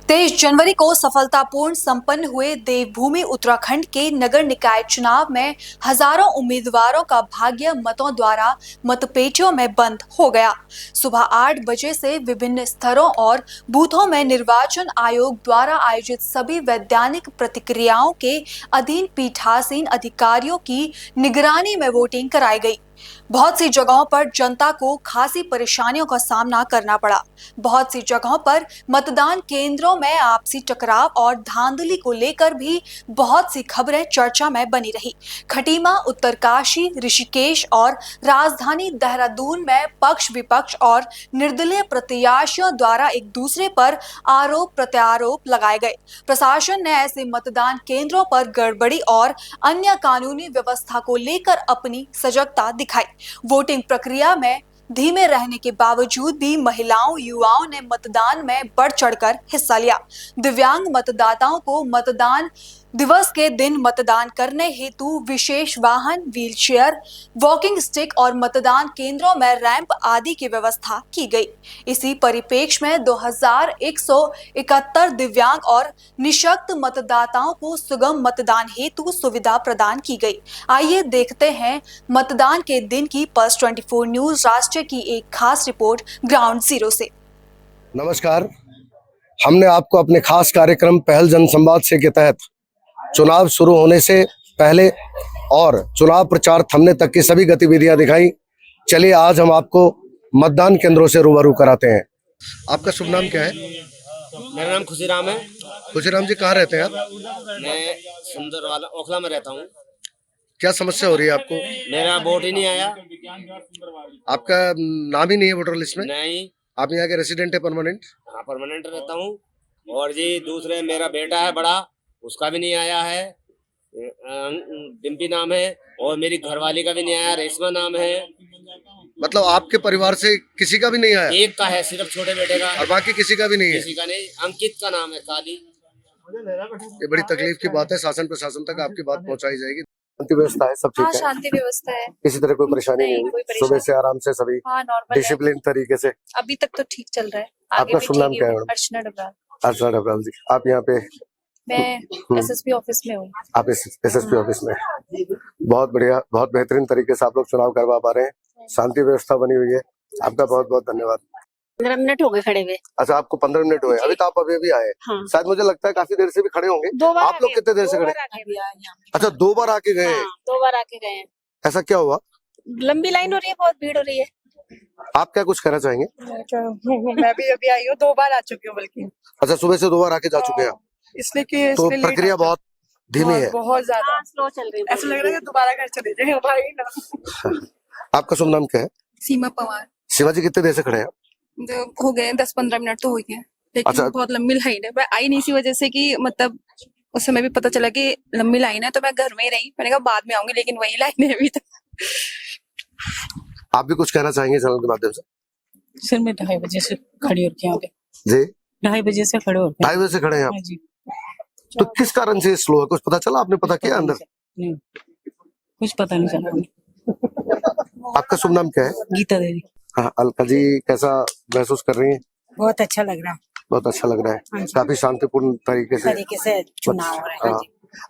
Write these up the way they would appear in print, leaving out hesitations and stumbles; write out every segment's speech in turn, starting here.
23 जनवरी को सफलतापूर्ण संपन्न हुए देवभूमि उत्तराखंड के नगर निकाय चुनाव में हजारों उम्मीदवारों का भाग्य मतों द्वारा मतपेटियों में बंद हो गया। सुबह 8 बजे से विभिन्न स्तरों और बूथों में निर्वाचन आयोग द्वारा आयोजित सभी वैधानिक प्रक्रियाओं के अधीन पीठासीन अधिकारियों की निगरानी में वोटिंग कराई गई। बहुत सी जगहों पर जनता को खासी परेशानियों का सामना करना पड़ा। बहुत सी जगहों पर मतदान केंद्रों में आपसी टकराव और धांधली को लेकर भी बहुत सी खबरें चर्चा में बनी रही। खटीमा, उत्तरकाशी, ऋषिकेश और राजधानी देहरादून में पक्ष विपक्ष और निर्दलीय प्रत्याशियों द्वारा एक दूसरे पर आरोप प्रत्यारोप लगाए गए। प्रशासन ने ऐसे मतदान केंद्रों पर गड़बड़ी और अन्य कानूनी व्यवस्था को लेकर अपनी सजगता दिखाई। वोटिंग प्रक्रिया में धीमे रहने के बावजूद भी महिलाओं, युवाओं ने मतदान में बढ़ चढ़कर हिस्सा लिया। दिव्यांग मतदाताओं को मतदान दिवस के दिन मतदान करने हेतु विशेष वाहन, व्हीलचेयर, वॉकिंग स्टिक और मतदान केंद्रों में रैंप आदि की व्यवस्था की गई। इसी परिप्रेक्ष्य में 2171 दिव्यांग और निःशक्त मतदाताओं को सुगम मतदान हेतु सुविधा प्रदान की गई। आइए देखते हैं मतदान के दिन की पल्स 24 न्यूज राष्ट्र की एक खास रिपोर्ट ग्राउंड जीरो से। नमस्कार, हमने आपको अपने खास कार्यक्रम पहल जनसंवाद से के तहत चुनाव शुरू होने से पहले और चुनाव प्रचार थमने तक की सभी गतिविधियां दिखाई। चलिए आज हम आपको मतदान केंद्रों से रूबरू कराते हैं। आपका शुभ नाम क्या है? मेरा नाम खुशीराम है। खुशीराम जी, कहाँ रहते हैं आप? मैं सुंदरवाला ओखला में रहता हूँ। क्या समस्या हो रही है आपको? मेरा वोट ही नहीं आया। आपका नाम ही नहीं है वोटर लिस्ट में? नहीं। आप यहाँ के रेसिडेंट है, परमानेंट? हाँ, परमानेंट रहता हूँ। और जी दूसरे मेरा बेटा है बड़ा, उसका भी नहीं आया है, डिम्पी नाम है। और मेरी घरवाली का भी नहीं आया, रेशमा नाम है। मतलब आपके परिवार से किसी का भी नहीं आया? एक का है सिर्फ, छोटे बेटे का, और बाकी किसी का भी नहीं है? किसी का नहीं। अंकित का नाम है, काली। ये बड़ी तकलीफ की बात है। शासन प्रशासन तक आपकी बात पहुंचाई जाएगी। शांति व्यवस्था है, सब ठीक है? शांति व्यवस्था है, किसी तरह कोई परेशानी नहीं हुई? सुबह से आराम से सभी डिसिप्लिन तरीके से? अभी तक तो ठीक चल रहा है। आपका शुभ नाम क्या है? अर्चना डबराल। अर्चना डबराल जी, आप यहाँ पे? मैं एसएसपी ऑफिस में हूँ। आप एसएसपी ऑफिस में? बहुत बढ़िया, बहुत बेहतरीन तरीके से आप लोग चुनाव करवा पा रहे हैं। शांति व्यवस्था बनी हुई है। आपका बहुत बहुत धन्यवाद। 15 मिनट हो गए खड़े हुए। अच्छा, आपको 15 मिनट हुए? अभी तो आप अभी आए। हाँ। शायद मुझे लगता है काफी देर से भी खड़े होंगे। आप लोग कितने देर से खड़े? अच्छा, 2 बार आके गए? हाँ, 2 बार आके गए। ऐसा क्या हुआ? लंबी लाइन हो रही है, बहुत भीड़ हो रही है। आप क्या कुछ कहना चाहेंगे? मैं भी अभी आई हूँ, 2 बार आ चुकी हूँ बल्कि। अच्छा, सुबह से 2 बार आके जा चुके हैं आप? इसलिए कि तो प्रक्रिया बहुत धीमी है, बहुत ज्यादा स्लो चल रही है। ऐसा लग रहा है कि दोबारा घर चले जाए भाई ना। आपका शुभ नाम क्या है? सीमा पवार। शिवा जी, कितने देर से खड़े हैं? हो गए 10-15 मिनट तो हो गए, लेकिन अच्छा। बहुत लंबी लाइन है। मैं आई नहीं इसी वजह से कि मतलब उस समय भी पता चला कि लंबी लाइन है, तो मैं घर में ही रही। मैंने कहा बाद में आऊंगी, लेकिन वही लाइन है अभी तक। आप भी कुछ कहना चाहेंगे चैनल के माध्यम से? सर मैं 2:30 बजे से खड़ी होके यहाँ पे। जी, 2:30 बजे से खड़े होके। 2:30 बजे से खड़े हैं आप? हाँ जी। तो किस कारण से स्लो है? कुछ पता चला? आपने पता किया अंदर? नहीं, कुछ पता नहीं चला। आपका शुभ नाम क्या है? गीता देवी। हाँ, अलका जी, कैसा महसूस कर रही हैं? बहुत अच्छा लग रहा है। बहुत अच्छा लग रहा है। काफी शांतिपूर्ण तरीके से चुनाव हो रहा है। हाँ।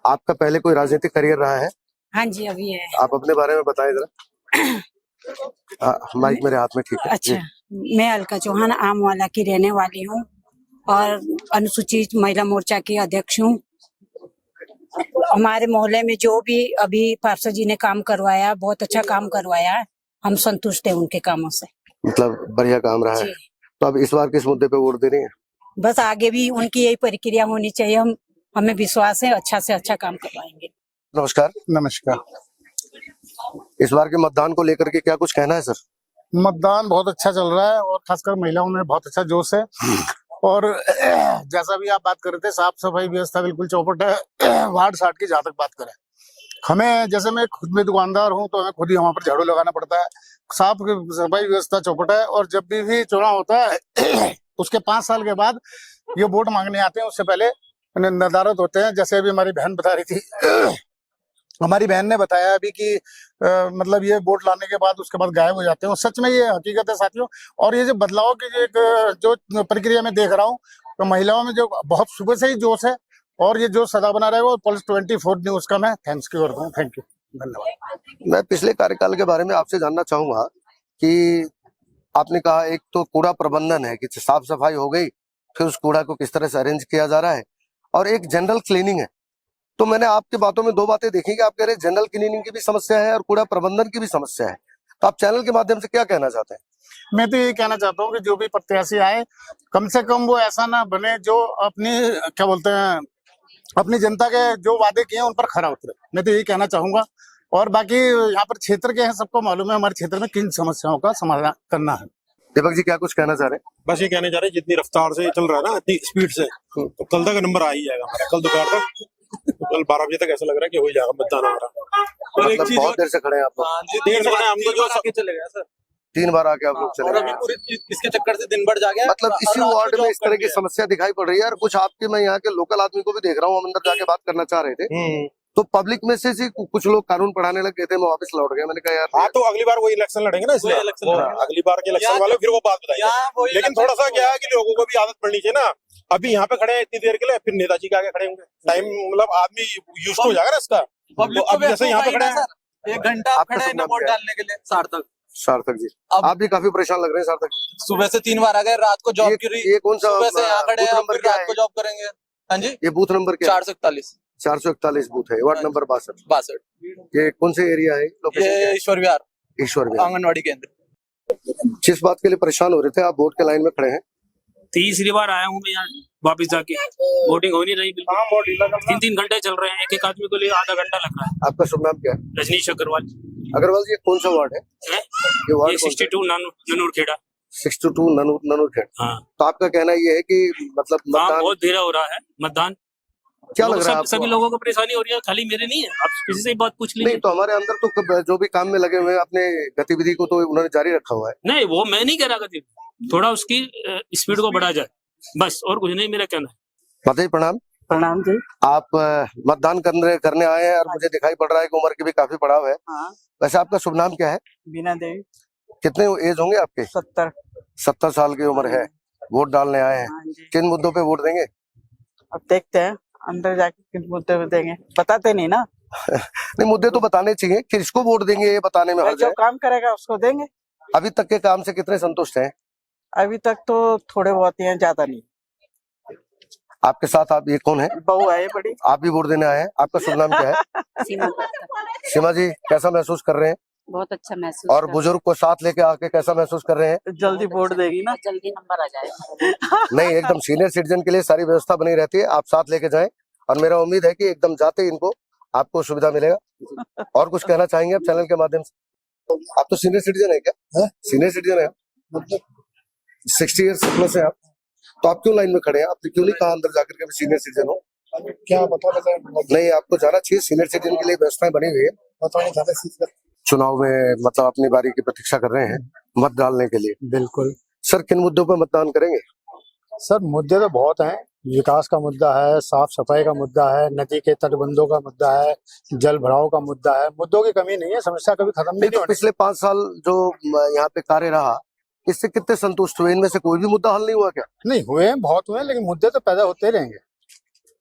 आपका पहले कोई राजनीतिक करियर रहा है? हाँ जी, अभी है। आप अपने बारे में बताएं जरा। माइक मेरे हाथ में, ठीक है? अच्छा, मैं अलका चौहान आमवाला की रहने वाली हूँ और अनुसूचित महिला मोर्चा की अध्यक्ष हूँ। हमारे मोहल्ले में जो भी अभी पार्षद जी ने काम करवाया, बहुत अच्छा काम करवाया है। हम संतुष्ट हैं उनके कामों से। मतलब बढ़िया काम रहा है। तो अब इस बार किस मुद्दे पे वोट दे रही हैं? बस आगे भी उनकी यही प्रक्रिया होनी चाहिए। हमें विश्वास है अच्छा से अच्छा काम करवाएंगे। नमस्कार। नमस्कार। इस बार के मतदान को लेकर के क्या कुछ कहना है सर? मतदान बहुत अच्छा चल रहा है और खासकर महिलाओं में बहुत अच्छा जोश है। और जैसा भी आप बात कर रहे थे, साफ सफाई व्यवस्था बिल्कुल चौपट है। वार्ड 60 की जहाँ तक बात करें, हमें जैसे मैं खुद में दुकानदार हूँ तो हमें खुद ही वहाँ पर झाड़ू लगाना पड़ता है। साफ सफाई व्यवस्था चौपट है। और जब भी चुनाव होता है उसके 5 साल के बाद ये वोट मांगने आते हैं, उससे पहले नदारत होते हैं। जैसे अभी हमारी बहन बता रही थी, हमारी बहन ने बताया अभी कि मतलब ये वोट लाने के बाद उसके बाद गायब हो जाते हैं। और सच में ये हकीकत है साथियों। और ये जो बदलाव की जो प्रक्रिया में देख रहा हूँ, तो महिलाओं में जो बहुत सुबह से ही जोश है और ये जोश सदा बना रहेगा। और पल्स 24 न्यूज का मैं थैंक्स करता हूँ। थैंक यू, धन्यवाद। मैं पिछले कार्यकाल के बारे में आपसे जानना चाहूंगा कि आपने कहा एक तो कूड़ा प्रबंधन है कि साफ सफाई हो गई, फिर उस कूड़ा को किस तरह से अरेंज किया जा रहा है, और एक जनरल क्लीनिंग है। तो मैंने आपकी बातों में दो बातें देखी कि आप कह रहे हैं जनरल क्लीनिंग की भी समस्या है और कूड़ा प्रबंधन की भी समस्या है। तो आप चैनल के माध्यम से क्या कहना चाहते हैं? मैं तो ये कहना चाहता हूँ कि जो भी प्रत्याशी आए कम से कम वो ऐसा ना बने जो अपनी क्या बोलते हैं अपनी जनता के जो वादे किए हैं उन पर खरा उतरे। मैं तो यही कहना चाहूंगा। और बाकी यहाँ पर क्षेत्र के हैं, सबको मालूम है हमारे क्षेत्र में किन समस्याओं का समाधान करना है। दीपक जी क्या कुछ कहना चाह रहे हैं? बस ये कहने जा रहे हैं जितनी रफ्तार से चल रहा है ना, इतनी स्पीड से, तो कल तक नंबर आ ही जाएगा हमारा। कल दोपहर तक, तो कल 12 बजे तक ऐसा लग रहा है कि हो ही जाएगा मतदान हमारा। और एक मतलब चीज बहुत देर से खड़े हैं आप लोग? देर से हम तो जो आगे चले गए सर, 3 बार आके आप लोग चले और अभी गए। पूरे इसके चक्कर से दिन बढ़ जा गया। मतलब इसी वार्ड में इस तरह की समस्या दिखाई पड़ रही है। और कुछ आपके, मैं यहाँ के लोकल आदमी को भी देख रहा हूँ, हम अंदर जाके बात करना चाह रहे थे, तो पब्लिक में से कुछ लोग कानून पढ़ाने लग गए थे, मैं वापस लौट गया। मैंने कहा यार हाँ, तो अगली बार वही इलेक्शन लड़ेंगे ना, इसलिए अगली बार के इलेक्शन वाले फिर वो बात बताएंगे। लेकिन थोड़ा सा क्या है कि लोगों को भी आदत पड़नी चाहिए ना। अभी यहाँ पे खड़े हैं इतनी देर के लिए, फिर नेताजी के आगे खड़े होंगे, टाइम मतलब आदमी यूज हो जाएगा ना इसका। तो अब जैसे यहाँ पे खड़े हैं 1 घंटा आप खड़े हैं वोट डालने के लिए। सार्थक जी आप भी काफी परेशान लग रहे हैं। सार्थक सुबह से 3 बार आ गए, रात को जॉब की। ये कौन सा सुबह से यहाँ खड़े हैं, नंबर फिर क्या रात है? को जॉब करेंगे। हाँ जी, ये बूथ नंबर क्या है? 441 441 बूथ है, वार्ड नंबर 62। ये कौन से एरिया है? ये ईश्वर विहार, ईश्वर विहार आंगनवाड़ी केंद्र। जिस बात के लिए परेशान हो रहे थे, आप वोट के लाइन में खड़े हैं। तीसरी बार आया हूँ मैं यहाँ वापिस जाके, वोटिंग हो नहीं रही बिल्कुल। 3-3 घंटे चल रहे हैं, एक आदमी को लिए आधा घंटा लग रहा है। आपका शुभ नाम क्या है? रजनीश अग्रवाल। अग्रवाल जी, कौन सा वार्ड है? ये वार्ड ये 62 ननूर खेड़ा। 62 ननूर खेड़ा। हाँ, तो आपका कहना ये है कि मतलब काम मतदान बहुत धीरे हो रहा है। मतदान क्या लग रहा है आपको? सभी लोगों को परेशानी हो रही है, खाली मेरे नहीं है। आप किसी से बात पूछ लीजिए। नहीं तो हमारे अंदर तो जो भी काम में लगे हुए हैं, अपने गतिविधि को तो उन्होंने जारी रखा हुआ है। नहीं, वो मैं नहीं कह रहा गति, थोड़ा उसकी स्पीड को बढ़ा जाए, बस, और कुछ नहीं मेरा कहना है। माता जी प्रणाम। प्रणाम जी। आप मतदान करने आए हैं और मुझे दिखाई पड़ रहा है कि उम्र की भी काफी पड़ाव है। हाँ। वैसे आपका शुभ नाम क्या है? बीना देवी। कितने एज होंगे आपके? 70 साल की उम्र है। वोट डालने आए हैं, किन मुद्दों पे वोट देंगे? अब देखते हैं अंदर जाके किस मुद्दे पे देंगे, बताते नहीं ना। नहीं, मुद्दे तो बताने चाहिए, किसको वोट देंगे ये बताने में हर्ज जो है। काम करेगा उसको देंगे। अभी तक के काम से कितने संतुष्ट हैं? अभी तक तो थोड़े बहुत ही हैं, ज्यादा नहीं। आपके साथ आप ये कौन है? बहू है बड़ी। आप भी वोट देने आए हैं। आपका शुभ नाम क्या है? सीमा जी, कैसा महसूस कर रहे हैं? बहुत अच्छा महसूस और बुजुर्ग को साथ लेके आके कैसा महसूस कर रहे हैं? जल्दी वोट देगी ना, जल्दी नंबर आ जाए। नहीं, एकदम सीनियर सिटीजन के लिए सारी व्यवस्था बनी रहती है, आप साथ लेके जाएं। और मेरा उम्मीद है कि एकदम जाते ही इनको आपको सुविधा मिलेगा। और कुछ कहना चाहेंगे आप चैनल के माध्यम से? आप तो सीनियर सिटीजन है क्या? सीनियर सिटीजन है, 60 ईयर्स प्लस है आप, तो आप क्यों लाइन में खड़े हैं? आपने क्यों नहीं कहा अंदर जाकर के सीनियर सिटीजन हो? क्या बता? नहीं, आपको जाना चाहिए, सीनियर सिटीजन के लिए व्यवस्थाएं बनी हुई है। चुनाव में मतलब अपनी बारी की प्रतीक्षा कर रहे हैं मत डालने के लिए। बिल्कुल सर, किन मुद्दों पर मतदान करेंगे? सर, मुद्दे तो बहुत हैं। विकास का मुद्दा है, साफ सफाई का मुद्दा है, नदी के तटबंधों का मुद्दा है, जल भराव का मुद्दा है। मुद्दों की कमी नहीं है, समस्या कभी खत्म नहीं तो होनी। पिछले 5 साल जो यहाँ पे कार्य रहा, इससे कितने संतुष्ट हुए? इनमें से कोई भी मुद्दा हल नहीं हुआ क्या? नहीं हुए हैं, बहुत हुए हैं, लेकिन मुद्दे तो पैदा होते रहेंगे।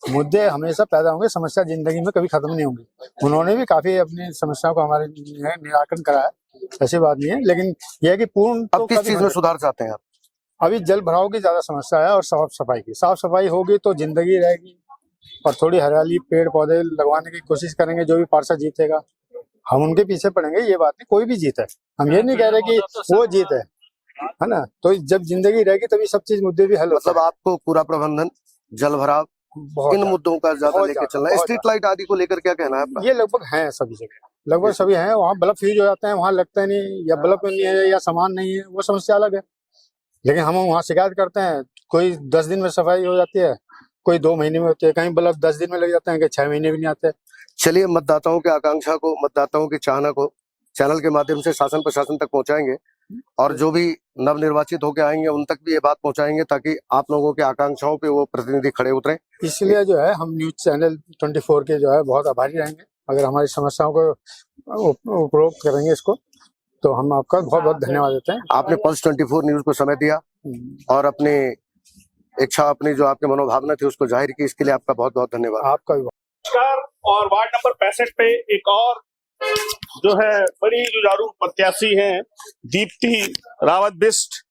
मुद्दे हमेशा पैदा होंगे, समस्या जिंदगी में कभी खत्म नहीं होंगी। उन्होंने भी काफी अपनी समस्याओं को हमारे निराकरण कराया, ऐसी बात नहीं है। लेकिन यह है कि पूर्ण अब किस चीज में सुधार चाहते हैं आप? अभी जल भराव की ज्यादा समस्या है और साफ सफाई की। साफ सफाई होगी तो जिंदगी रहेगी, और थोड़ी हरियाली पेड़ पौधे लगवाने की कोशिश करेंगे। जो भी पार्षद जीतेगा हम उनके पीछे पड़ेंगे, ये बात नहीं, कोई भी जीत है। हम ये नहीं कह रहे कि वो जीत है ना। तो जब जिंदगी रहेगी तभी सब चीज मुद्दे भी हल होते मतलब आपको कूड़ा प्रबंधन, जल भराव, इन मुद्दों का ज्यादा लेके चलना है। स्ट्रीट लाइट आदि को लेकर क्या कहना है आपका? ये लगभग है सभी जगह, लगभग सभी हैं। वहाँ बल्ब फ्यूज हो जाते हैं, वहाँ लगता नहीं, या बल्ब नहीं है या सामान नहीं है, वो समस्या अलग है। लेकिन हम वहाँ शिकायत करते हैं, कोई 10 दिन में सफाई हो जाती है, कोई 2 महीने में होती है, कहीं बल्ब 10 दिन में लग जाते हैं, कहीं 6 महीने भी नहीं आते। चलिए, मतदाताओं की आकांक्षा को, मतदाताओं की चाहना को चैनल के माध्यम से शासन प्रशासन तक पहुंचाएंगे, और जो भी नवनिर्वाचित होकर आएंगे उन तक भी ये बात पहुंचाएंगे, ताकि आप लोगों की आकांक्षाओं पे वो प्रतिनिधि खड़े उतरे। इसलिए जो है हम न्यूज चैनल 24 के जो है बहुत आभारी रहेंगे। अगर हमारी समस्याओं को उपरोक्त करेंगे इसको, तो हम आपका बहुत बहुत धन्यवाद देते हैं। आपने पल्स 24 न्यूज को समय दिया और अपने इच्छा, अपनी जो आपकी मनोभावना थी उसको जाहिर की, इसके लिए आपका बहुत बहुत धन्यवाद। आपका भी नमस्कार। और वार्ड नंबर 65 पे एक और जो है बड़ी जुझारू प्रत्याशी हैं, दीप्ति रावत बिष्ट।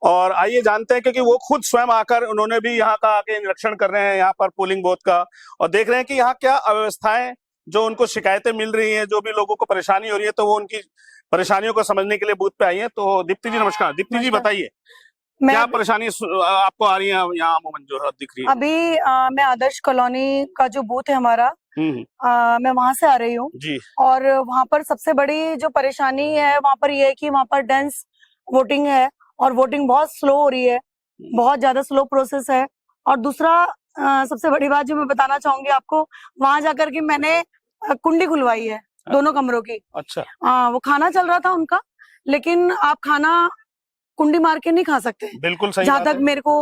और आइए जानते हैं, क्योंकि वो खुद स्वयं आकर उन्होंने भी यहाँ का आके निरीक्षण कर रहे हैं यहाँ पर पोलिंग बूथ का, और देख रहे हैं कि यहाँ क्या अव्यवस्थाएं, जो उनको शिकायतें मिल रही हैं, जो भी लोगों को परेशानी हो रही है, तो वो उनकी परेशानियों को समझने के लिए बूथ पे आई है। तो दीप्ति जी नमस्कार। दीप्ति जी बताइए क्या परेशानी आपको आ रही है यहाँ अमूमन जो दिख रही है? अभी मैं आदर्श कॉलोनी का जो बूथ है हमारा, मैं वहां से आ रही हूँ जी। और वहां पर सबसे बड़ी जो परेशानी है वहां पर ये है कि वहां पर डेंस वोटिंग है और वोटिंग बहुत स्लो हो रही है, बहुत ज्यादा स्लो प्रोसेस है। और दूसरा सबसे बड़ी बात जो मैं बताना चाहूंगी आपको, वहां जाकर के मैंने कुंडी खुलवाई है दोनों कमरों की। अच्छा। वो खाना चल रहा था उनका, लेकिन आप खाना कुंडी मार के नहीं खा सकते, बिल्कुल सही, जहाँ तक मेरे को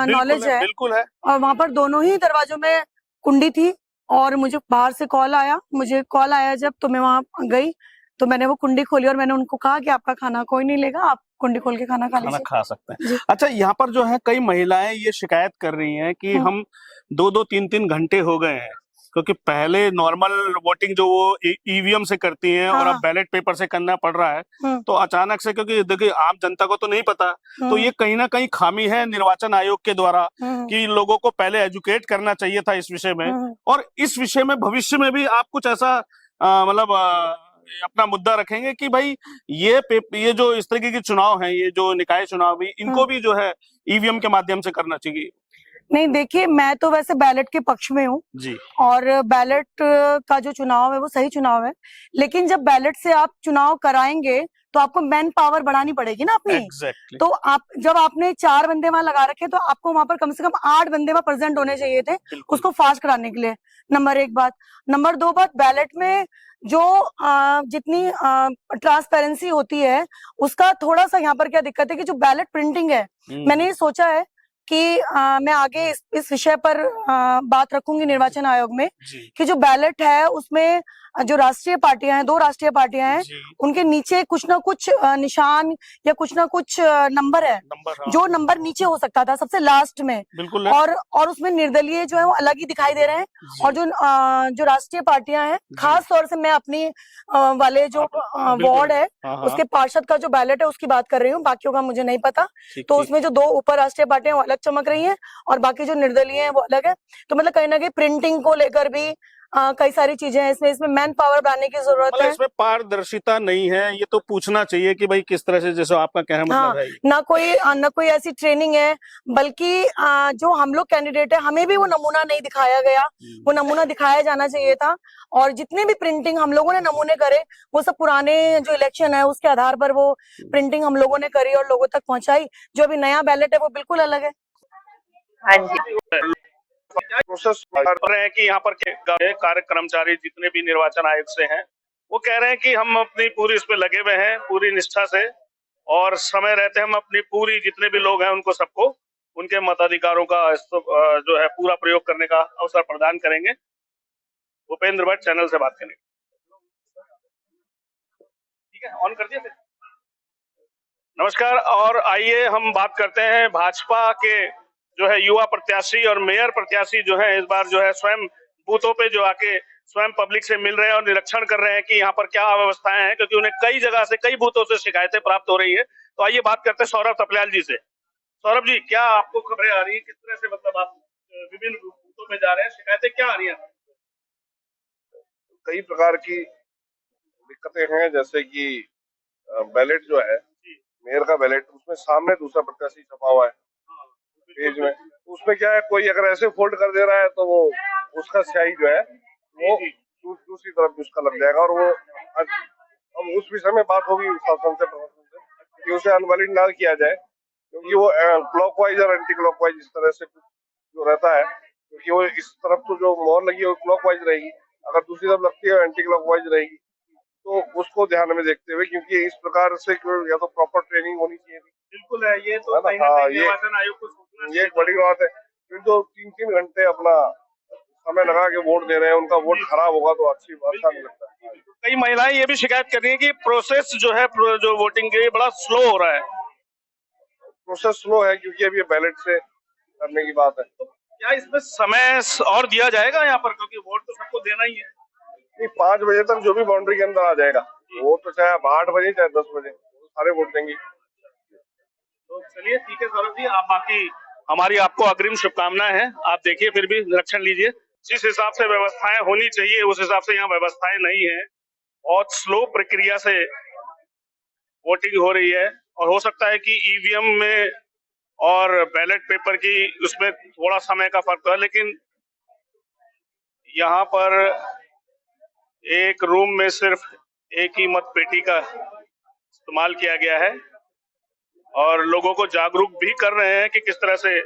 नॉलेज है। बिल्कुल है। और वहां पर दोनों ही दरवाजों में कुंडी थी और मुझे बाहर से कॉल आया जब, तो मैं वहां गई तो मैंने वो कुंडी खोली और मैंने उनको कहा कि आपका खाना कोई नहीं लेगा, आप कुंडी खोल के खाना खा सकते हैं। अच्छा, यहाँ पर जो है कई महिलाएं ये शिकायत कर रही हैं कि हम 2-2, 3-3 घंटे हो गए हैं, क्योंकि पहले नॉर्मल वोटिंग जो वो ईवीएम से करती हैं और अब बैलेट पेपर से करना पड़ रहा है, तो अचानक से, क्योंकि देखिए आम जनता को तो नहीं पता, तो ये कहीं ना कहीं खामी है निर्वाचन आयोग के द्वारा कि लोगों को पहले एजुकेट करना चाहिए था इस विषय में। और इस विषय में भविष्य में भी आप कुछ ऐसा मतलब अपना मुद्दा रखेंगे कि भाई ये जो इस तरीके के चुनाव हैं, ये जो निकाय चुनाव भी, इनको भी जो है ईवीएम के माध्यम से करना चाहिए? नहीं, देखिए मैं तो वैसे बैलेट के पक्ष में हूँ जी, और बैलेट का जो चुनाव है वो सही चुनाव है, लेकिन जब बैलेट से आप चुनाव कराएंगे तो आपको मैन पावर बढ़ानी पड़ेगी ना अपनी। Exactly. तो जब आपने 4 बंदे वहां लगा रखे, तो आपको वहां पर कम से कम 8 बंदे वहां प्रेजेंट होने चाहिए थे उसको फास्ट कराने के लिए। नंबर 1 बात। नंबर 2 बात, बैलेट में जो जितनी ट्रांसपेरेंसी होती है उसका थोड़ा सा यहाँ पर क्या दिक्कत है कि जो बैलेट प्रिंटिंग है, मैंने ये सोचा है कि मैं आगे इस विषय पर बात रखूंगी निर्वाचन आयोग में कि जो बैलेट है उसमें जो राष्ट्रीय पार्टियां हैं, 2 राष्ट्रीय पार्टियां हैं, उनके नीचे कुछ ना कुछ निशान या कुछ ना कुछ नंबर है, जो नंबर नीचे हो सकता था सबसे लास्ट में, बिल्कुल। और उसमें निर्दलीय जो है वो अलग ही दिखाई दे रहे हैं। और जो राष्ट्रीय पार्टियां हैं, खास तौर से मैं अपनी वाले जो वार्ड है उसके पार्षद का जो बैलेट है उसकी बात कर रही हूँ, बाकियों का मुझे नहीं पता। तो उसमें जो 2 ऊपर राष्ट्रीय पार्टियां वो अलग चमक रही हैं और बाकी जो निर्दलीय हैं वो अलग है। तो मतलब कहीं ना कहीं प्रिंटिंग को लेकर भी कई सारी चीजें हैं, इसमें मैन पावर बढ़ाने की जरूरत है। इसमें पारदर्शिता नहीं है, ये तो पूछना चाहिए कि भाई किस तरह से, जैसे आपका कहना मतलब है, ना कोई ऐसी ट्रेनिंग है, बल्कि जो हम लोग कैंडिडेट है हमें भी वो नमूना नहीं दिखाया गया, वो नमूना दिखाया जाना चाहिए था। और जितने भी प्रिंटिंग हम लोगों ने नमूने करे वो सब पुराने जो इलेक्शन है उसके आधार पर वो प्रिंटिंग हम लोगों ने करी और लोगों तक पहुंचाई। जो अभी नया बैलेट है वो बिल्कुल अलग है। हाँ जी। प्रोसेस कर रहे हैं कि यहाँ पर कार्य कर्मचारी जितने भी निर्वाचन आयोग से हैं वो कह रहे हैं कि हम अपनी पूरी इस पे लगे हुए हैं, पूरी निष्ठा से, और समय रहते हम अपनी पूरी जितने भी लोग हैं उनको सबको उनके मताधिकारों का जो है पूरा प्रयोग करने का अवसर प्रदान करेंगे। भूपेंद्र भट्ट चैनल से बात करेंगे। ठीक है, ऑन कर दिया। नमस्कार। और आइए हम बात करते हैं भाजपा के जो है युवा प्रत्याशी और मेयर प्रत्याशी जो है इस बार जो है स्वयं बूथों पे जो आके स्वयं पब्लिक से मिल रहे हैं और निरीक्षण कर रहे हैं कि यहाँ पर क्या व्यवस्थाएं हैं, क्योंकि उन्हें कई जगह से, कई बूथों से शिकायतें प्राप्त हो रही है। तो आइए बात करते हैं सौरभ थपलियाल जी से। सौरभ जी, क्या आपको खबरें आ रही है, किस तरह से मतलब आप विभिन्न बूथों में जा रहे हैं, शिकायतें क्या आ रही है? कई प्रकार की दिक्कतें हैं, जैसे कि बैलेट जो है, मेयर का बैलेट, उसमें सामने दूसरा प्रत्याशी छपा हुआ है पेज में, उसमें क्या है, कोई अगर ऐसे फोल्ड कर दे रहा है तो वो उसका स्याही जो है वो दूसरी तरफ भी उसका लग जाएगा। और वो अब उस विषय में बात होगी शासन से, प्रशासन से, कि उसे अनवैलिड ना किया जाए, क्योंकि वो क्लॉकवाइज और एंटी क्लॉकवाइज इस तरह से जो रहता है, क्योंकि वो इस तरफ तो जो मोहर लगी है वो क्लॉकवाइज रहेगी, अगर दूसरी तरफ लगती है एंटी क्लॉकवाइज रहेगी, तो उसको ध्यान में देखते हुए, क्योंकि इस प्रकार से या तो प्रॉपर ट्रेनिंग होनी चाहिए। बिल्कुल है, ये तो निर्वाचन आयोग को ये एक बड़ी बात है। फिर जो 3-3 घंटे अपना समय लगा के वोट दे रहे हैं, उनका वोट खराब होगा तो अच्छी बात नहीं लगता है। कई महिलाएं ये भी शिकायत कर रही है कि प्रोसेस जो है, जो वोटिंग के बड़ा स्लो हो रहा है। प्रोसेस स्लो है क्योंकि अभी बैलेट से करने की बात है। क्या इसमें समय और दिया जाएगा यहाँ पर, क्योंकि वोट तो सबको देना ही है। नहीं, 5 बजे तक जो भी बाउंड्री के अंदर आ जाएगा, वो तो चाहे 8 बजे चाहे 10 बजे सारे वोट देंगे। तो चलिए ठीक है सौरभ जी, आप बाकी हमारी आपको अग्रिम शुभकामनाएं हैं। आप देखिए, फिर भी निरीक्षण लीजिए। जिस हिसाब से व्यवस्थाएं होनी चाहिए उस हिसाब से यहाँ व्यवस्थाएं नहीं है। बहुत स्लो प्रक्रिया से वोटिंग हो रही है और हो सकता है कि ईवीएम में और बैलेट पेपर की उसमें थोड़ा समय का फर्क है, लेकिन यहाँ पर एक रूम में सिर्फ एक ही मत पेटी का इस्तेमाल किया गया है और लोगों को जागरूक भी कर रहे हैं कि किस तरह से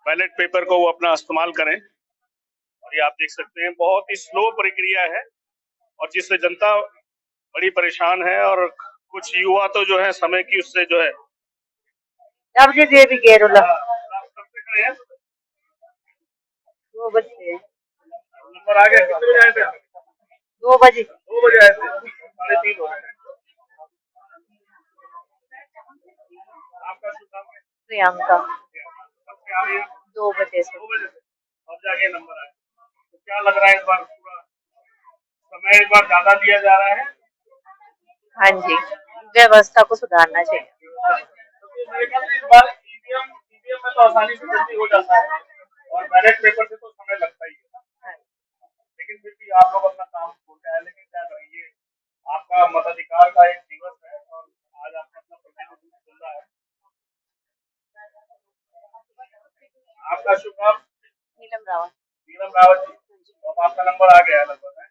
बैलेट पेपर को वो अपना इस्तेमाल करें। और ये आप देख सकते हैं, बहुत ही स्लो प्रक्रिया है और जिससे जनता बड़ी परेशान है और कुछ युवा तो जो है समय की उससे जो है नंबर आ गया। कितने बजे आए थे? 2 बजे। 2 बजे आए थे, 3:30 हो गए। आपका शुभ नाम है? प्रियंका। कब से आ रही है? 2 बजे से। 2 बजे से अब जाके नंबर आए। तो क्या लग रहा है, इस बार पूरा समय इस बार ज्यादा दिया जा रहा है? हाँ जी, व्यवस्था को सुधारना चाहिए। तो मेरे ख्याल से इस बार ईवीएम में तो आसानी से जल्दी हो जाता है और बैलेट पेपर से तो समय लगता ही है, लेकिन फिर भी आप लोग अपना काम छोड़ते हैं। लेकिन क्या करेंगे, आपका मताधिकार का एक दिवस है और आज आपका अपना प्रतिनिधित्व चल रहा है। आपका शुभ नाम? नीलम रावत। नीलम रावत जी। तो आपका नंबर आ गया है लगभग है?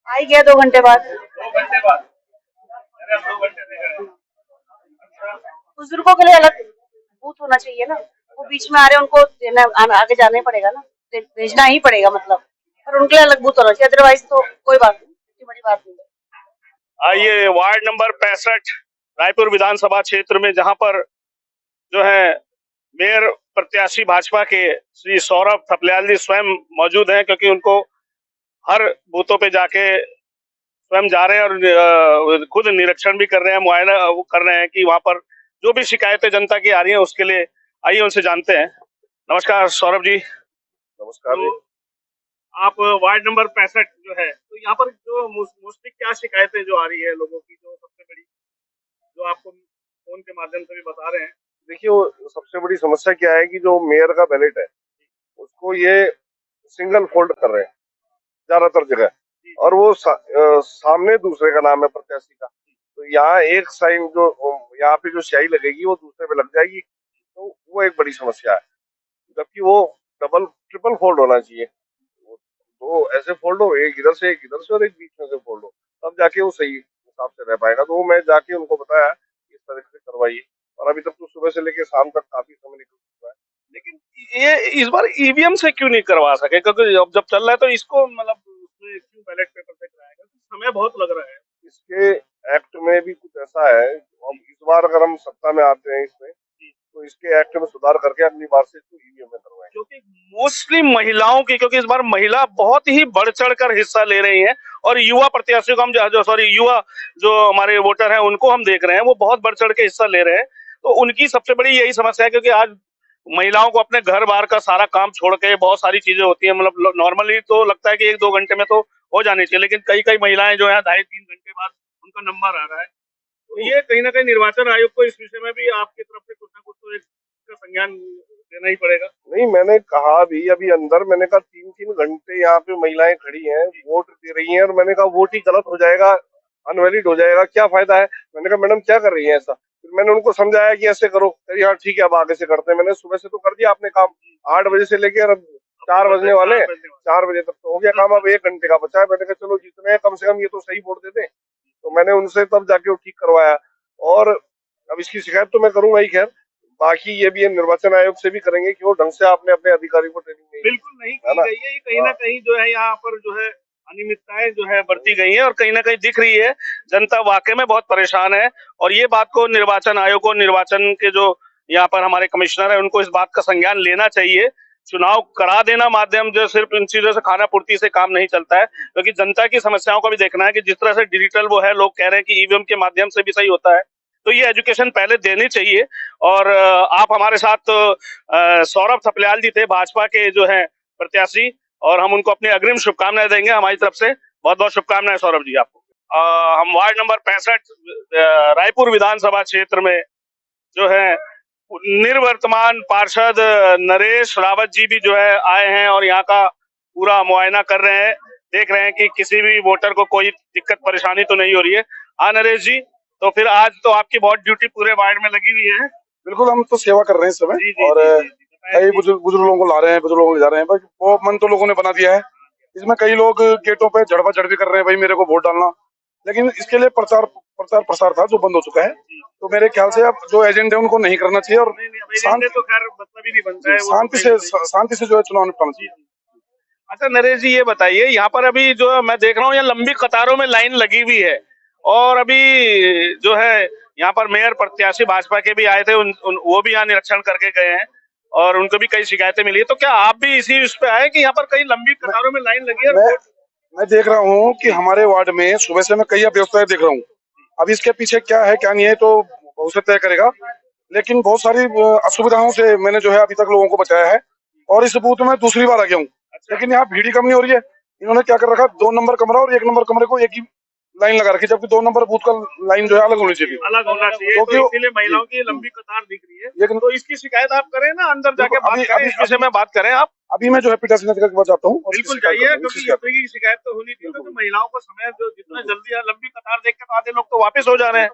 आई गया 2 घंटे बाद। 2 घंटे बाद? अरे हम 2 घंटे से गए। अच्छा, बुजुर्गों के लिए अलग बूथ होना चाहिए ना, वो बीच में आ रहे हैं, उनको देना आगे जाना ही पड़ेगा ना, भेजना ही पड़ेगा मतलब, और उनके लिए अलग बूथ होना चाहिए, अदरवाइज तो कोई बात नहीं, इतनी बड़ी बात नहीं है। आइए वार्ड नंबर 65 रायपुर विधानसभा क्षेत्र में, जहां पर जो है मेयर प्रत्याशी भाजपा के श्री सौरभ थपलियाल जी स्वयं मौजूद हैं, क्योंकि उनको हर बूथों पे जाके स्वयं जा रहे हैं और खुद निरीक्षण भी कर रहे हैं, मुआयना कर रहे हैं कि वहां पर जो भी शिकायतें जनता की आ रही हैं उसके लिए। आइए उनसे जानते हैं। नमस्कार सौरभ जी। नमस्कार जी। तो आप वार्ड नंबर 65 जो है, तो यहाँ पर जो मोस्टली क्या शिकायतें जो आ रही है लोगों की, जो सबसे बड़ी जो आपको फोन के माध्यम से भी बता रहे हैं? देखिए, वो सबसे बड़ी समस्या क्या है कि जो मेयर का बैलेट है उसको ये सिंगल फोल्ड कर रहे हैं ज्यादातर जगह, और वो सामने दूसरे का नाम है प्रत्याशी का, तो यहाँ एक साइन जो यहाँ पे जो स्याही लगेगी वो दूसरे पे लग जाएगी, तो वो एक बड़ी समस्या है। जबकि वो डबल ट्रिपल फोल्ड होना चाहिए, तो ऐसे फोल्ड हो, एक इधर से और एक बीच में से फोल्ड हो, तब जाके वो सही हिसाब से रह पाएगा। तो वो मैं जाके उनको बताया इस तरह से करवाइए, और अभी तक तो सुबह से लेकर शाम तक काफी समय निकल चुका है। लेकिन ये इस बार ईवीएम से क्यों नहीं करवा सके, क्योंकि जब चल रहा है तो इसको मतलब क्यों बैलेट पेपर से कराएगा? समय बहुत लग रहा है। इसके एक्ट में भी कुछ ऐसा है, अब इस बार अगर हम सत्ता में आते हैं इसमें, तो इसके एक्ट में सुधार करके अगली बार से इसको ईवीएम में करवाएंगे। क्योंकि मोस्टली महिलाओं की, क्योंकि इस बार महिला बहुत ही बढ़ चढ़ कर हिस्सा ले रही हैं और युवा प्रत्याशियों को हम युवा जो हमारे वोटर हैं उनको हम देख रहे हैं, वो बहुत बढ़ चढ़ के हिस्सा ले रहे हैं। तो उनकी सबसे बड़ी यही समस्या है, क्योंकि आज महिलाओं को अपने घर बार का सारा काम छोड़ के बहुत सारी चीजें होती है, मतलब नॉर्मली तो लगता है कि 1-2 घंटे में तो हो जानी चाहिए, लेकिन कई महिलाएं जो है 2.5-3 घंटे बाद उनका नंबर आ रहा है। तो ये कहीं ना कहीं निर्वाचन आयोग को इस विषय में भी आपकी तरफ से कुछ ना कुछ तो एक संज्ञान देना ही पड़ेगा। नहीं, मैंने कहा भी अभी अंदर, मैंने कहा 3-3 घंटे यहाँ पे महिलाएं खड़ी हैं, वोट दे रही हैं, और मैंने कहा वोट ही गलत हो जाएगा, अनवैलिड हो जाएगा, क्या फायदा है। मैंने कहा मैडम क्या कर रही है ऐसा, फिर मैंने उनको समझाया कि ऐसे करो, कही हाँ ठीक है अब आगे से करते हैं। मैंने सुबह से तो कर दिया आपने काम, 8 बजे से लेके 4 बजने वाले, 4 बजे तक तो हो गया काम, अब 1 घंटे का बचा है। मैंने कहा चलो जितने कम से कम ये तो सही वोट दे दें, तो मैंने उनसे तब जाके वो ठीक करवाया। और अब इसकी शिकायत तो मैं करूंगा ही, खैर बाकी ये भी निर्वाचन आयोग से भी करेंगे कि वो ढंग से आपने अपने अधिकारी को ट्रेनिंग नहीं, बिल्कुल नहीं की गई है। कहीं ना कहीं जो है यहाँ पर जो है अनियमितताएं जो है बरती गई है और कहीं ना कहीं दिख रही है, जनता वाकई में बहुत परेशान है। और ये बात को निर्वाचन आयोग को, निर्वाचन के जो यहाँ पर हमारे कमिश्नर है, उनको इस बात का संज्ञान लेना चाहिए। चुनाव करा देना माध्यम जो सिर्फ इन चीजों से खाना पूर्ति से काम नहीं चलता है, क्योंकि जनता की समस्याओं को भी देखना है कि जिस तरह से डिजिटल वो है, लोग कह रहे हैं कि ईवीएम के माध्यम से भी सही होता है, तो ये एजुकेशन पहले देनी चाहिए। और आप हमारे साथ सौरभ थपलियाल जी थे, भाजपा के जो है प्रत्याशी, और हम उनको अपनी अग्रिम शुभकामनाएं देंगे हमारी तरफ से। बहुत बहुत शुभकामनाएं सौरभ जी आपको। हम वार्ड नंबर 65 रायपुर विधानसभा क्षेत्र में जो है निर्वर्तमान पार्षद नरेश रावत जी भी जो है आए हैं और यहाँ का पूरा मुआयना कर रहे हैं, देख रहे हैं कि किसी भी वोटर को कोई दिक्कत परेशानी तो नहीं हो रही है। हाँ नरेश जी, तो फिर आज तो आपकी बहुत ड्यूटी पूरे वार्ड में लगी हुई है। बिल्कुल, हम तो सेवा कर रहे हैं इस समय, और कई बुजुर्ग लोगों को ला रहे हैं, बुजुर्ग लोगों को ले जा रहे हैं। वो मन तो लोगों ने बना दिया है। इसमें कई लोग गेटों पे झड़पा झड़पी कर रहे हैं, भाई मेरे को वोट डालना, लेकिन इसके लिए प्रचार प्रसार था जो बंद हो चुका है। तो मेरे ख्याल से अब जो एजेंट है उनको नहीं करना चाहिए, और शांति तो खैर मतलब ही नहीं बनता है, शांति से जो है चुनाव निपटाना चाहिए। अच्छा नरेश जी, ये बताइए, यहाँ पर अभी जो मैं देख रहा हूँ, यहाँ लंबी कतारों में लाइन लगी हुई है, और अभी जो है यहाँ पर मेयर प्रत्याशी भाजपा के भी आए थे, वो भी यहाँ निरीक्षण करके गए हैं और उनको भी कई शिकायतें मिली है। तो क्या आप भी इसी उस पे आए कि यहाँ पर कई लंबी कतारों में लाइन लगी है? मैं देख रहा हूँ कि हमारे वार्ड में सुबह से मैं कई अव्यवस्थाएं देख रहा हूँ। अब इसके पीछे क्या है क्या नहीं है तो उसे तय करेगा, लेकिन बहुत सारी असुविधाओं से मैंने जो है अभी तक लोगों को बचाया है, और इस बूथ में दूसरी बार आ गया हूँ। लेकिन यहाँ भीड़ कम नहीं हो रही है। इन्होंने क्या कर रखा, 2 नंबर कमरा और 1 नंबर कमरे को एक ही लाइन लगा रखी, जबकि 2 नंबर बूथ का लाइन जो है अलग होनी चाहिए, अलग होना चाहिए। तो इसीलिए महिलाओं की लंबी कतार दिख रही है। लेकिन तो इसकी शिकायत आप करें ना, अंदर जाके बात करें, इस विषय में बात करें आप। अभी मैं जो है पीठासीन अधिकारी के पास जाता हूँ। बिल्कुल जाइए, क्योंकि इस तरह की शिकायत तो होनी थी, क्योंकि महिलाओं को समय जो जितना जल्दी है, लंबी कतार देख के तो आधे लोग तो वापस हो जा रहे हैं।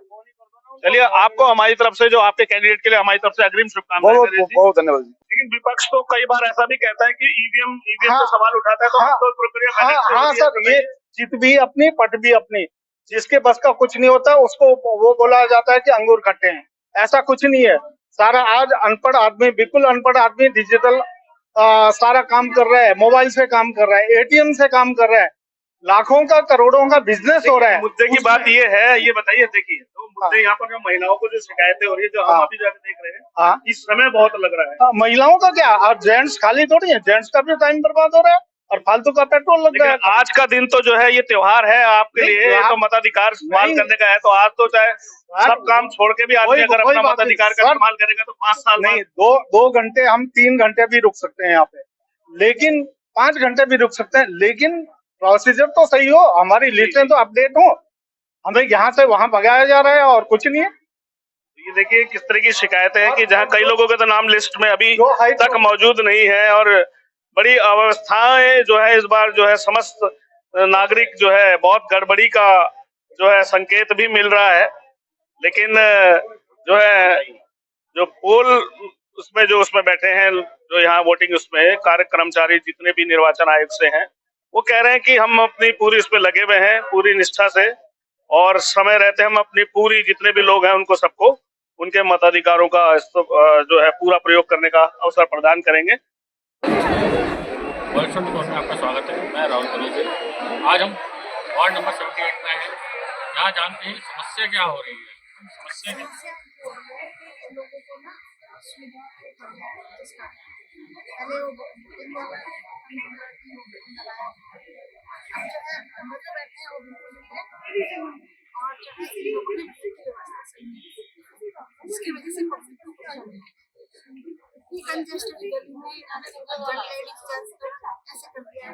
चलिए, आपको हमारी तरफ से, जो आपके कैंडिडेट के लिए हमारी तरफ से अग्रिम शुभकामनाएं। बहुत धन्यवाद। लेकिन विपक्ष तो कई बार ऐसा भी कहता है कि ईवीएम पे सवाल उठाता है, तो हम तो प्रक्रिया। हाँ सर, ये जीत भी अपनी, पट भी अपनी। जिसके बस का कुछ नहीं होता उसको वो बोला जाता है कि अंगूर खट्टे हैं। ऐसा कुछ नहीं है। सारा आज अनपढ़ आदमी, बिल्कुल अनपढ़ आदमी डिजिटल सारा काम कर रहा है, मोबाइल से काम कर रहा है, एटीएम से काम कर रहा है, लाखों का करोड़ों का बिजनेस हो रहा है। मुद्दे की बात ये है, ये बताइए, देखिए तो मुद्दे यहाँ पर जो महिलाओं को जो शिकायतें हो रही है, जो हम अभी जाके देख रहे हैं, इस समय बहुत लग रहा है। महिलाओं का क्या, और जेंट्स खाली थोड़ी है, जेंट्स का भी टाइम बर्बाद हो रहा है और फालतू का पेट्रोल लग रहा है। आज का दिन तो जो है ये त्योहार है आपके लिए, तो मताधिकार इस्तेमाल करने का है, तो आज तो चाहे सब काम छोड़ के भी आदमी अगर अपना मताधिकार का इस्तेमाल करेगा तो 5 साल नहीं, 2 घंटे, हम 3 घंटे भी रुक सकते हैं यहाँ पे, लेकिन 5 घंटे भी रुक सकते हैं, लेकिन प्रोसीजर तो सही हो, हमारी लिस्टें तो अपडेट हो। हमें यहाँ से वहाँ भगाया जा रहा है और कुछ नहीं है। ये देखिए किस तरह की शिकायतें हैं कि जहाँ कई लोगों के तो नाम लिस्ट में अभी तक मौजूद नहीं है, और बड़ी अव्यवस्थाएं जो है इस बार जो है समस्त नागरिक जो है बहुत गड़बड़ी का जो है संकेत भी मिल रहा है। लेकिन जो है जो पोल उसमें बैठे हैं, जो यहाँ वोटिंग उसमें कार्य कर्मचारी जितने भी निर्वाचन आयोग से हैं, वो कह रहे हैं कि हम अपनी पूरी इस पे लगे हुए हैं, पूरी निष्ठा से, और समय रहते हम अपनी पूरी जितने भी लोग हैं उनको सबको उनके मताधिकारों का जो है पूरा प्रयोग करने का अवसर प्रदान करेंगे। आपका स्वागत है, मैं राहुल मनोज। आज हम वार्ड नंबर 78 में हैं। यहाँ जानते हैं समस्या क्या हो रही है। समस्या क्या? लोगों को ना सुविधा पहले वो अंदर बैठे हैं, वो बिल्कुल और जिसकी वजह से कंजेस्टेड गली में ऐसे कर दिया है,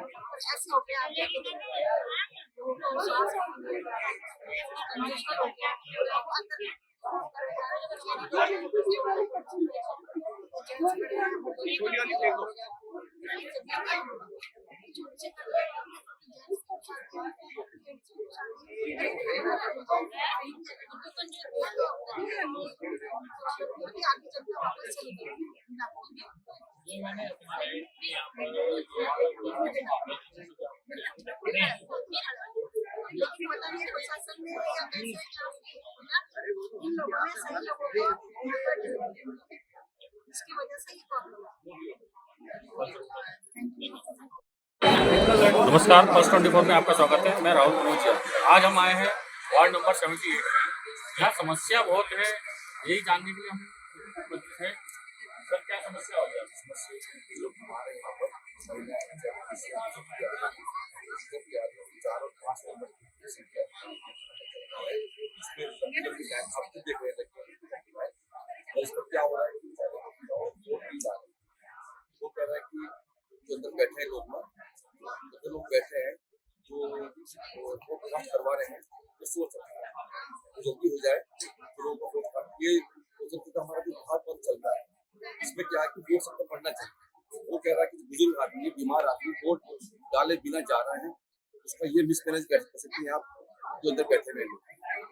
ऐसे हो गया कंजेस्टेड हो गया। प्रशासन ने इन लोगों ने सही लोगों को इसकी वजह से ही प्रॉब्लम। नमस्कार, फर्स्ट 24 में आपका स्वागत है, मैं राहुल मनोज। आज हम आए हैं वार्ड नंबर 78 में। यहाँ समस्या बहुत है, यही जानने के लिए हम है। सर क्या समस्या हो गया? हमारे यहाँ पर देख रहे थे लोग ना, जो लोग बैठे हैं जो काम करवा रहे हैं वो सोच रहे हैं तो जल्दी हो जाए फिर लोगों को ये प्रोजेक्ट का हमारा जो भारत पर चल रहा है इसमें क्या है कि वोट सबको पढ़ना चाहिए। वो कह रहा है कि बुजुर्ग आदमी बीमार आदमी वोट डाले बिना जा रहा है, उसका ये मिसमैनेज कर सकते हैं आप जो अंदर बैठे हुए लोग।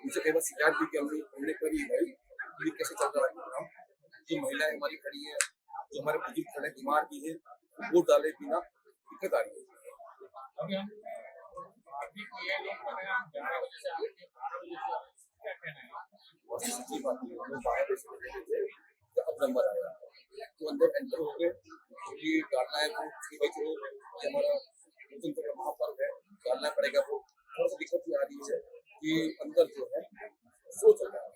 उनसे कई बार शिकायत भी की हमने करी भाई ये कैसे चल रहा है काम, जो महिलाएं हमारी खड़ी है जो हमारे बुजुर्ग खड़े बीमार भी है वोट डाले बिना दिक्कत आ रही है। और सच्ची बात है हम लोग 12 बजे से बैठे थे तो अब नंबर आया तो अंदर एंटर हो गए क्योंकि डालना है वो कि भाई चलो हमारा गणतंत्र का महापर्व है डालना पड़ेगा। वो थोड़ा सा दिक्कत ये आ रही है कि अंदर जो है सोच रहा है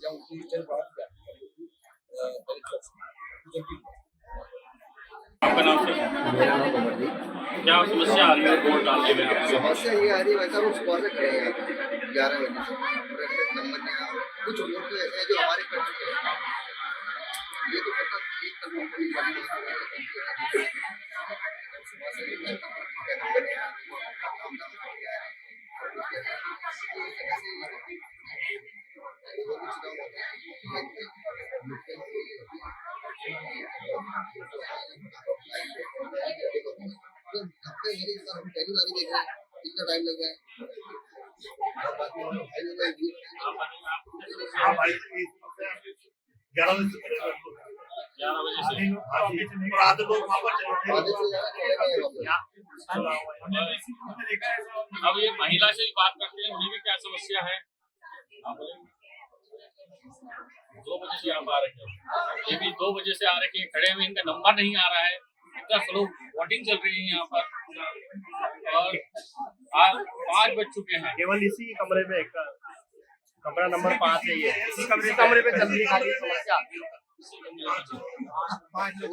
या उनकी चल बात क्या आपका नाम क्या समस्या आ रही है वोट डालने में? समस्या ये आ रही है वैसा वो सुबह से खड़े हैं 11 बजे नंबर कुछ वोट तो ऐसे हैं जो हमारे कर चुके हैं। ये तो मतलब एक पहली बार देख रहे हैं इतना टाइम लग गया अब ये महिला से भी बात करते हैं, उन्हें भी क्या समस्या है? 2 बजे से आप आ रहे हैं, ये भी 2 बजे से आ रहे हैं, खड़े हुए इनका नंबर नहीं आ रहा है, इतना स्लो वोटिंग चल रही है यहाँ पर और 5 बज चुके हैं। केवल इसी कमरे में एक कमरा नंबर 5 है, ये इसी कमरे पे चल रही खाली समस्या।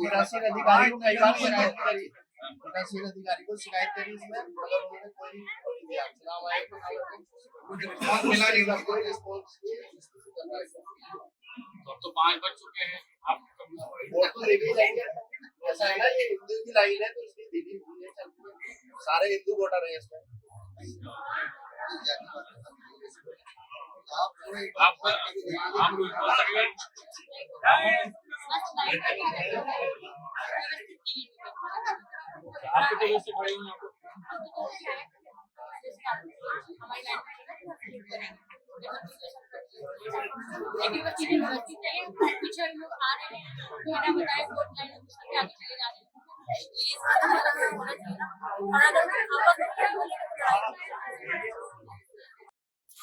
निराशीन अधिकारी को कई बार शिकायत करी, निराशीन अधिकारी को शिकायत करी इसमें मगर उन्होंने कोई चुनाव आयोग को रिस्पॉन्स मिला नहीं, कोई रिस्पॉन्स। तो 5 बज चुके हैं, आप वोट तो देके जाएंगे। ऐसा है ना ये हिंदू की लाइन है तो इसलिए दीदी सारे हिंदू वोटर हैं इसमें।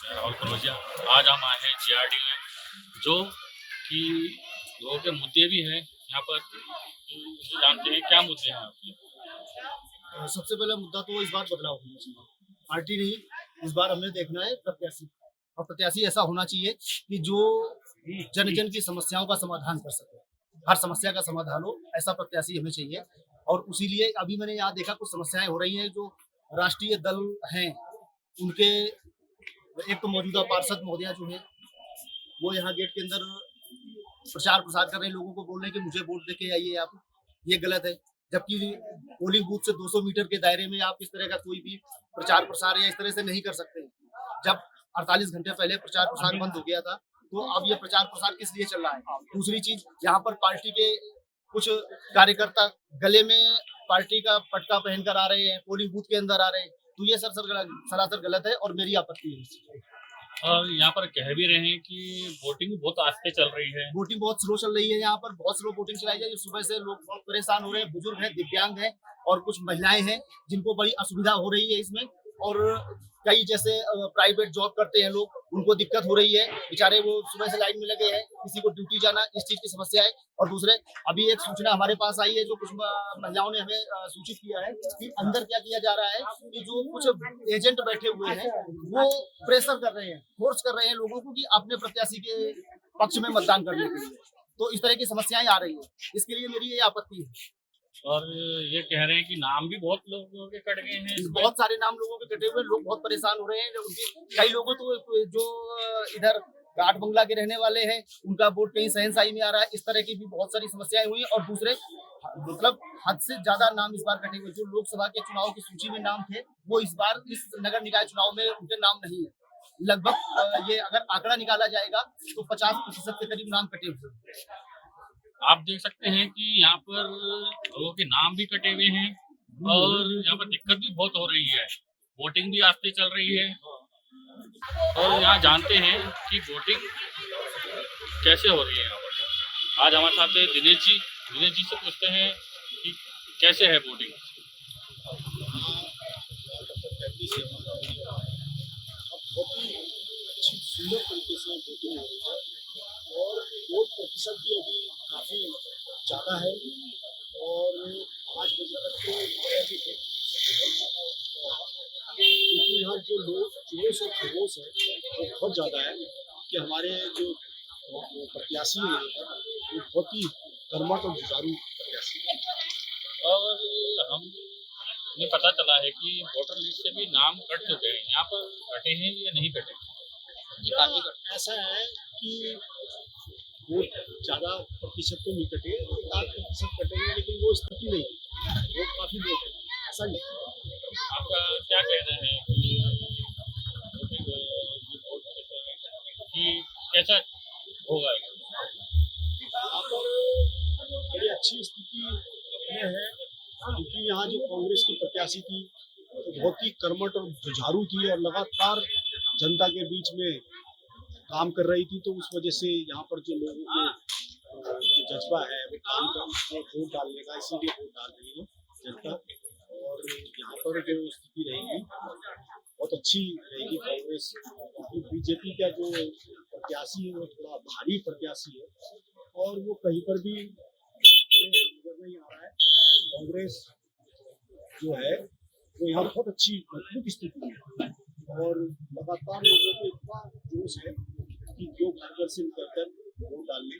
राहुल कनौजिया, आज हम आए हैं जीआरडी में जो कि लोगों के मुद्दे भी हैं यहाँ पर, जानते हैं क्या मुद्दे हैं आपके? सबसे पहला मुद्दा तो इस बार बदलाव होना चाहिए, पार्टी नहीं, इस बार हमें देखना है प्रत्याशी, और प्रत्याशी ऐसा होना चाहिए कि जो जन जन की समस्याओं का समाधान कर सके, हर समस्या का समाधान हो, ऐसा प्रत्याशी हमें चाहिए। और उसी लिए अभी मैंने यहाँ देखा कुछ समस्याएं हो रही हैं, जो राष्ट्रीय दल हैं उनके एक तो मौजूदा पार्षद महोदया जो है वो यहाँ गेट के अंदर प्रचार प्रसार कर रहे हैं, लोगों को बोल रहे हैं कि मुझे वोट देके आइए आप, ये गलत है। जबकि पोलिंग बूथ से 200 मीटर के दायरे में आप इस तरह का कोई भी प्रचार प्रसार या इस तरह से नहीं कर सकते। जब 48 घंटे पहले प्रचार प्रसार बंद हो गया था तो अब ये प्रचार प्रसार किस लिए चल रहा है? दूसरी चीज, यहाँ पर पार्टी के कुछ कार्यकर्ता गले में पार्टी का पटका पहनकर आ रहे हैं, पोलिंग बूथ के अंदर आ रहे हैं, तो ये सब सरासर गलत है और मेरी आपत्ति है। और यहाँ पर कह भी रहे हैं कि वोटिंग बहुत आस्ते चल रही है, वोटिंग बहुत स्लो चल रही है, यहाँ पर बहुत स्लो वोटिंग चलाई जाए। सुबह से लोग बहुत परेशान हो रहे हैं, बुजुर्ग हैं, दिव्यांग हैं और कुछ महिलाएं हैं जिनको बड़ी असुविधा हो रही है इसमें। और कई जैसे प्राइवेट जॉब करते हैं लोग, उनको दिक्कत हो रही है, बेचारे वो सुबह से लाइन में लगे हैं, किसी को ड्यूटी जाना, इस चीज की समस्या है। और दूसरे, अभी एक सूचना हमारे पास आई है जो कुछ महिलाओं ने हमें सूचित किया है कि अंदर क्या किया जा रहा है कि जो कुछ एजेंट बैठे हुए हैं वो प्रेशर कर रहे हैं, फोर्स कर रहे हैं लोगों को कि अपने प्रत्याशी के पक्ष में मतदान करने के लिए। तो इस तरह की समस्याएं आ रही है, इसके लिए मेरी ये आपत्ति है। और ये कह रहे हैं कि नाम भी बहुत लोगों के कट गए हैं, बहुत सारे नाम लोगों के कटे हुए, लोग बहुत परेशान हो रहे हैं। कई लोगों तो जो इधर काठ बंगला के रहने वाले हैं, उनका वोट कहीं शहनशाही में आ रहा है। इस तरह की भी बहुत सारी समस्याएं हुई हैं। और दूसरे मतलब हद से ज्यादा नाम इस बार कटे हुए। जो लोकसभा के चुनाव की सूची में नाम थे वो इस बार इस नगर निकाय चुनाव में उनके नाम नहीं है। लगभग ये अगर आंकड़ा निकाला जाएगा तो 50% के करीब नाम कटे हुए हैं। आप देख सकते हैं कि यहाँ पर लोगों के नाम भी कटे हुए हैं और यहाँ पर दिक्कत भी बहुत हो रही है। वोटिंग भी आस्ते चल रही है और यहाँ जानते हैं कि वोटिंग कैसे हो रही है यहाँ पर। आज हमारे साथ है दिनेश जी से पूछते हैं कि कैसे है वोटिंग। अच्छी सुंदर तरीके से वोटिंग हो रही है और वोट प्रतिशत भी अभी काफी ज्यादा है और 5 बजे तक तो क्योंकि यहाँ जो लोग जोश और खरोश है वो बहुत ज्यादा है कि हमारे जो प्रत्याशी हैं वो बहुत ही कर्मठ और जुझारू प्रत्याशी है। और हमें पता चला है कि वोटर लिस्ट से भी नाम कट चुके हैं। यहाँ पर कटे हैं या नहीं कटे? ऐसा है कि वोट ज्यादा प्रतिशत तो नहीं कटे, 1% कटेंगे, लेकिन वो स्थिति नहीं है। वोट काफी वोट है, ऐसा नहीं। आपका क्या कहना है कि कैसा होगा? यहाँ पर बड़ी अच्छी स्थिति में है क्योंकि यहाँ जो कांग्रेस की प्रत्याशी थी तो बहुत ही कर्मठ और जुझारू थी और लगातार जनता के बीच में काम कर रही थी। तो उस वजह से यहाँ पर जो लोगों को जो जज्बा है वो काम कर वोट डालने का, इसीलिए वोट डाल रही है जनता। और यहाँ पर जो स्थिति रहेगी बहुत अच्छी रहेगी कांग्रेस। बीजेपी का जो प्रत्याशी है वो थोड़ा भारी प्रत्याशी है और वो कहीं पर भी नजर नहीं आ रहा है। कांग्रेस जो है वो यहाँ बहुत अच्छी मजबूत स्थिति में है और लगातार लोगों को इतना जोश है कि जो घर घर से निकलकर वोट डालने